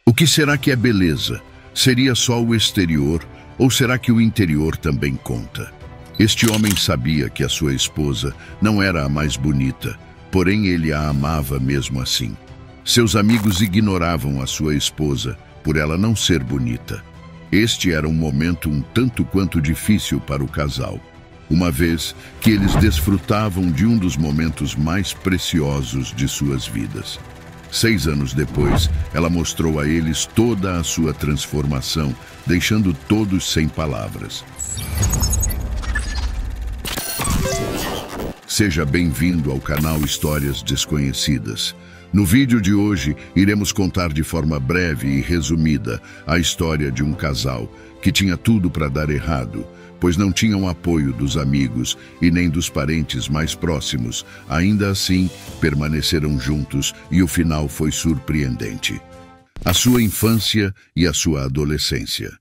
O que será que é beleza? Seria só o exterior ou será que o interior também conta? Este homem sabia que a sua esposa não era a mais bonita, porém ele a amava mesmo assim. Seus amigos ignoravam a sua esposa por ela não ser bonita. Este era um momento um tanto quanto difícil para o casal, uma vez que eles desfrutavam de um dos momentos mais preciosos de suas vidas. 6 anos depois, ela mostrou a eles toda a sua transformação, deixando todos sem palavras. Seja bem-vindo ao canal Histórias Desconhecidas. No vídeo de hoje, iremos contar de forma breve e resumida a história de um casal que tinha tudo para dar errado, pois não tinham apoio dos amigos e nem dos parentes mais próximos. Ainda assim, permaneceram juntos e o final foi surpreendente. A sua infância e a sua adolescência.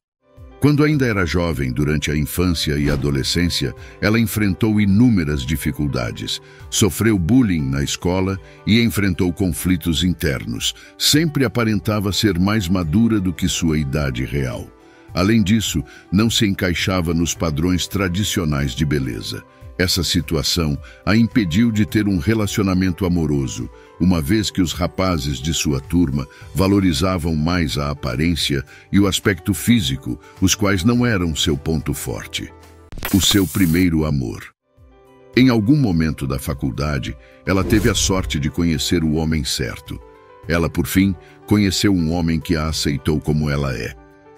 Quando ainda era jovem, durante a infância e adolescência, ela enfrentou inúmeras dificuldades, sofreu bullying na escola e enfrentou conflitos internos. Sempre aparentava ser mais madura do que sua idade real. Além disso, não se encaixava nos padrões tradicionais de beleza. Essa situação a impediu de ter um relacionamento amoroso, uma vez que os rapazes de sua turma valorizavam mais a aparência e o aspecto físico, os quais não eram seu ponto forte. O seu primeiro amor. Em algum momento da faculdade, ela teve a sorte de conhecer o homem certo. Ela, por fim, conheceu um homem que a aceitou como ela é.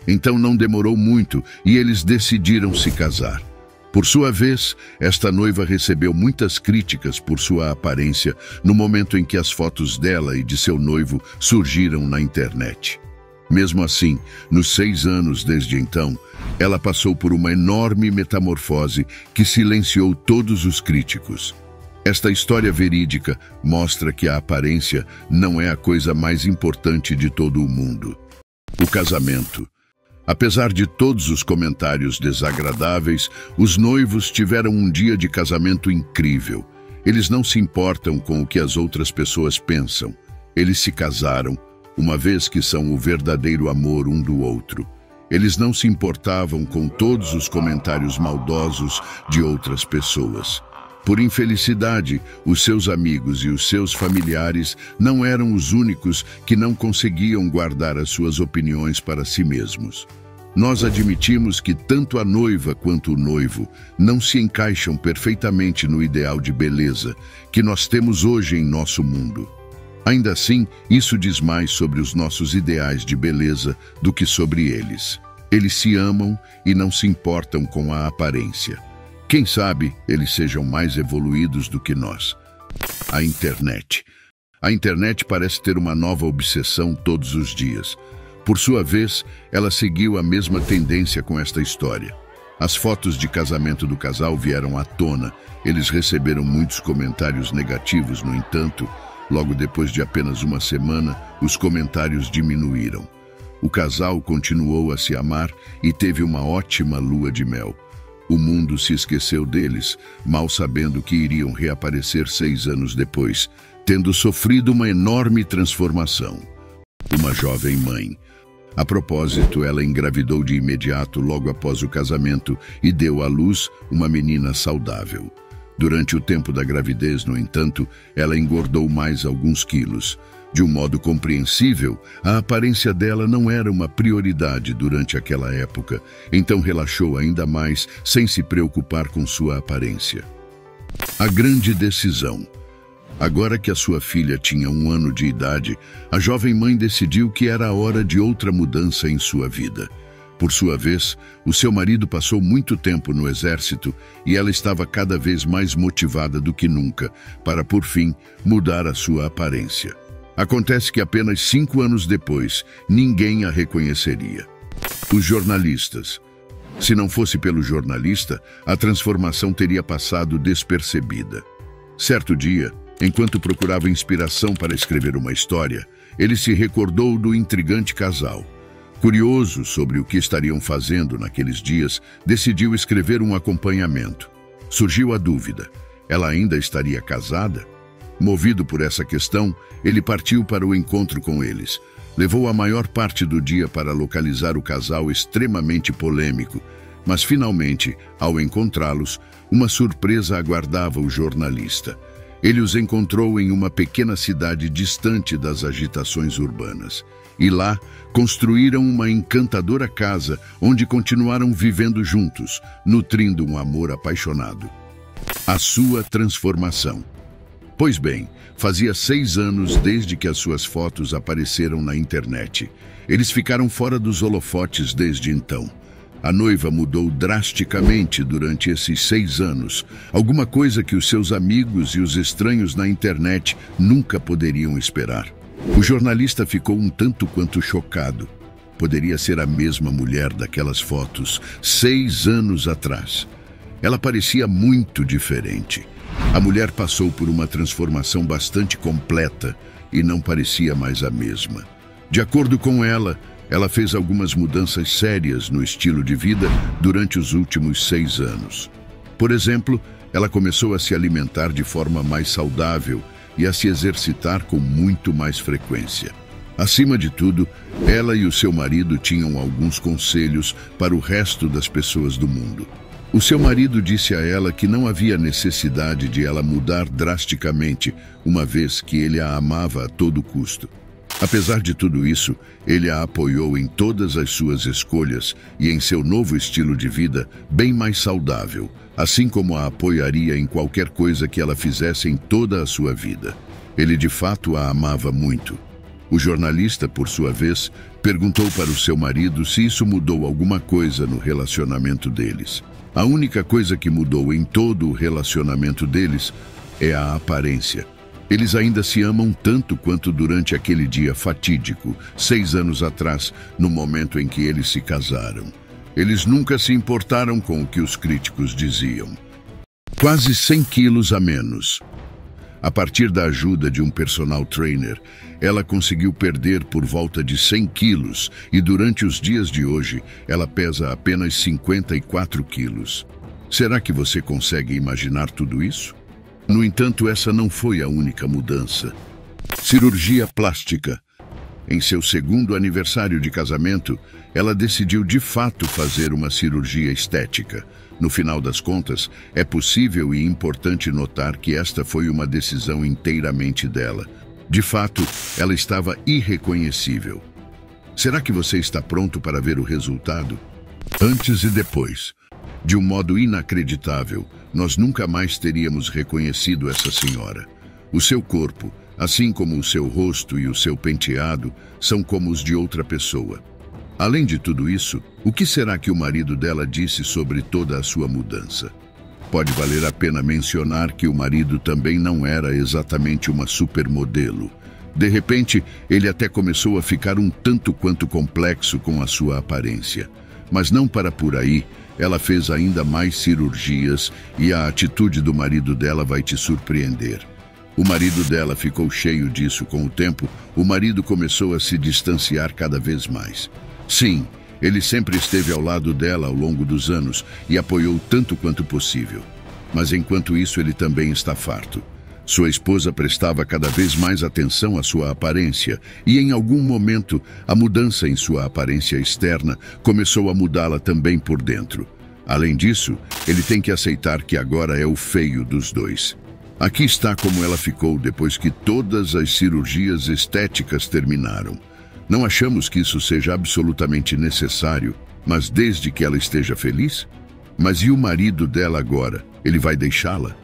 Então não demorou muito e eles decidiram se casar. Por sua vez, esta noiva recebeu muitas críticas por sua aparência no momento em que as fotos dela e de seu noivo surgiram na internet. Mesmo assim, nos 6 anos desde então, ela passou por uma enorme metamorfose que silenciou todos os críticos. Esta história verídica mostra que a aparência não é a coisa mais importante de todo o mundo. O casamento. Apesar de todos os comentários desagradáveis, os noivos tiveram um dia de casamento incrível. Eles não se importam com o que as outras pessoas pensam. Eles se casaram, uma vez que são o verdadeiro amor um do outro. Eles não se importavam com todos os comentários maldosos de outras pessoas. Por infelicidade, os seus amigos e os seus familiares não eram os únicos que não conseguiam guardar as suas opiniões para si mesmos. Nós admitimos que tanto a noiva quanto o noivo não se encaixam perfeitamente no ideal de beleza que nós temos hoje em nosso mundo. Ainda assim, isso diz mais sobre os nossos ideais de beleza do que sobre eles. Eles se amam e não se importam com a aparência. Quem sabe eles sejam mais evoluídos do que nós. A internet. A internet parece ter uma nova obsessão todos os dias. Por sua vez, ela seguiu a mesma tendência com esta história. As fotos de casamento do casal vieram à tona. Eles receberam muitos comentários negativos, no entanto, logo depois de apenas uma semana, os comentários diminuíram. O casal continuou a se amar e teve uma ótima lua de mel. O mundo se esqueceu deles, mal sabendo que iriam reaparecer 6 anos depois, tendo sofrido uma enorme transformação. Uma jovem mãe. A propósito, ela engravidou de imediato logo após o casamento e deu à luz uma menina saudável. Durante o tempo da gravidez, no entanto, ela engordou mais alguns quilos. De um modo compreensível, a aparência dela não era uma prioridade durante aquela época, então relaxou ainda mais sem se preocupar com sua aparência. A grande decisão. Agora que a sua filha tinha 1 ano de idade, a jovem mãe decidiu que era a hora de outra mudança em sua vida. Por sua vez, o seu marido passou muito tempo no exército e ela estava cada vez mais motivada do que nunca para, por fim, mudar a sua aparência. Acontece que apenas 5 anos depois, ninguém a reconheceria. Os jornalistas. Se não fosse pelo jornalista, a transformação teria passado despercebida. Certo dia, enquanto procurava inspiração para escrever uma história, ele se recordou do intrigante casal. Curioso sobre o que estariam fazendo naqueles dias, decidiu escrever um acompanhamento. Surgiu a dúvida: ela ainda estaria casada? Movido por essa questão, ele partiu para o encontro com eles. Levou a maior parte do dia para localizar o casal extremamente polêmico, mas finalmente, ao encontrá-los, uma surpresa aguardava o jornalista. Ele os encontrou em uma pequena cidade distante das agitações urbanas. E lá, construíram uma encantadora casa onde continuaram vivendo juntos, nutrindo um amor apaixonado. A sua transformação. Pois bem, fazia 6 anos desde que as suas fotos apareceram na internet. Eles ficaram fora dos holofotes desde então. A noiva mudou drasticamente durante esses 6 anos, alguma coisa que os seus amigos e os estranhos na internet nunca poderiam esperar. O jornalista ficou um tanto quanto chocado. Poderia ser a mesma mulher daquelas fotos, 6 anos atrás. Ela parecia muito diferente. A mulher passou por uma transformação bastante completa e não parecia mais a mesma. De acordo com ela fez algumas mudanças sérias no estilo de vida durante os últimos 6 anos. Por exemplo, ela começou a se alimentar de forma mais saudável e a se exercitar com muito mais frequência. Acima de tudo, ela e o seu marido tinham alguns conselhos para o resto das pessoas do mundo. O seu marido disse a ela que não havia necessidade de ela mudar drasticamente, uma vez que ele a amava a todo custo. Apesar de tudo isso, ele a apoiou em todas as suas escolhas e em seu novo estilo de vida bem mais saudável, assim como a apoiaria em qualquer coisa que ela fizesse em toda a sua vida. Ele de fato a amava muito. O jornalista, por sua vez, perguntou para o seu marido se isso mudou alguma coisa no relacionamento deles. A única coisa que mudou em todo o relacionamento deles é a aparência. Eles ainda se amam tanto quanto durante aquele dia fatídico, 6 anos atrás, no momento em que eles se casaram. Eles nunca se importaram com o que os críticos diziam. Quase 100 quilos a menos. A partir da ajuda de um personal trainer, ela conseguiu perder por volta de 100 quilos e durante os dias de hoje ela pesa apenas 54 quilos. Será que você consegue imaginar tudo isso? No entanto, essa não foi a única mudança. Cirurgia plástica. Em seu 2º aniversário de casamento, ela decidiu de fato fazer uma cirurgia estética. No final das contas, é possível e importante notar que esta foi uma decisão inteiramente dela. De fato, ela estava irreconhecível. Será que você está pronto para ver o resultado? Antes e depois. De um modo inacreditável, nós nunca mais teríamos reconhecido essa senhora. O seu corpo, assim como o seu rosto e o seu penteado, são como os de outra pessoa. Além de tudo isso, o que será que o marido dela disse sobre toda a sua mudança? Pode valer a pena mencionar que o marido também não era exatamente uma supermodelo. De repente, ele até começou a ficar um tanto quanto complexo com a sua aparência. Mas não para por aí, ela fez ainda mais cirurgias e a atitude do marido dela vai te surpreender. O marido dela ficou cheio disso com o tempo, o marido começou a se distanciar cada vez mais. Sim, ele sempre esteve ao lado dela ao longo dos anos e apoiou tanto quanto possível. Mas enquanto isso ele também está farto. Sua esposa prestava cada vez mais atenção à sua aparência e em algum momento a mudança em sua aparência externa começou a mudá-la também por dentro. Além disso, ele tem que aceitar que agora é o feio dos dois. Aqui está como ela ficou depois que todas as cirurgias estéticas terminaram. Não achamos que isso seja absolutamente necessário, mas desde que ela esteja feliz? Mas e o marido dela agora? Ele vai deixá-la?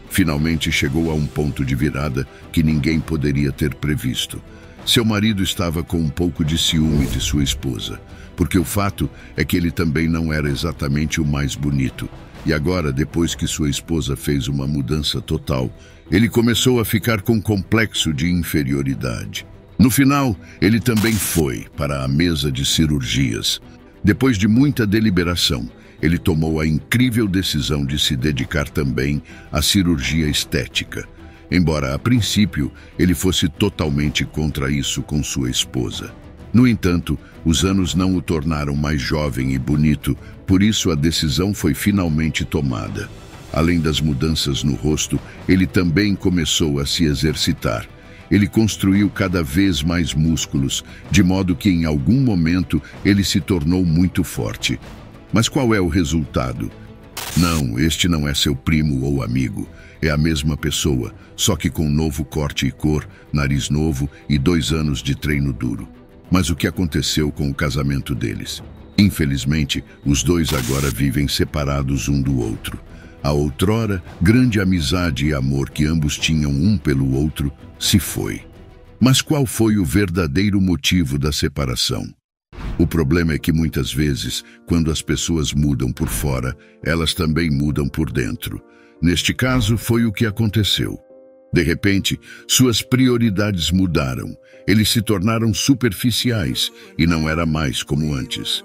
Finalmente chegou a um ponto de virada que ninguém poderia ter previsto. Seu marido estava com um pouco de ciúme de sua esposa, porque o fato é que ele também não era exatamente o mais bonito. E agora, depois que sua esposa fez uma mudança total, ele começou a ficar com complexo de inferioridade. No final, ele também foi para a mesa de cirurgias. Depois de muita deliberação, ele tomou a incrível decisão de se dedicar também à cirurgia estética. Embora, a princípio, ele fosse totalmente contra isso com sua esposa. No entanto, os anos não o tornaram mais jovem e bonito, por isso a decisão foi finalmente tomada. Além das mudanças no rosto, ele também começou a se exercitar. ele construiu cada vez mais músculos, de modo que em algum momento ele se tornou muito forte. Mas qual é o resultado? Não, este não é seu primo ou amigo. É a mesma pessoa, só que com novo corte e cor, nariz novo e 2 anos de treino duro. Mas o que aconteceu com o casamento deles? Infelizmente, os dois agora vivem separados um do outro. A outrora grande amizade e amor que ambos tinham um pelo outro se foi. Mas qual foi o verdadeiro motivo da separação? O problema é que muitas vezes, quando as pessoas mudam por fora, elas também mudam por dentro. Neste caso, foi o que aconteceu. De repente, suas prioridades mudaram. Eles se tornaram superficiais e não era mais como antes.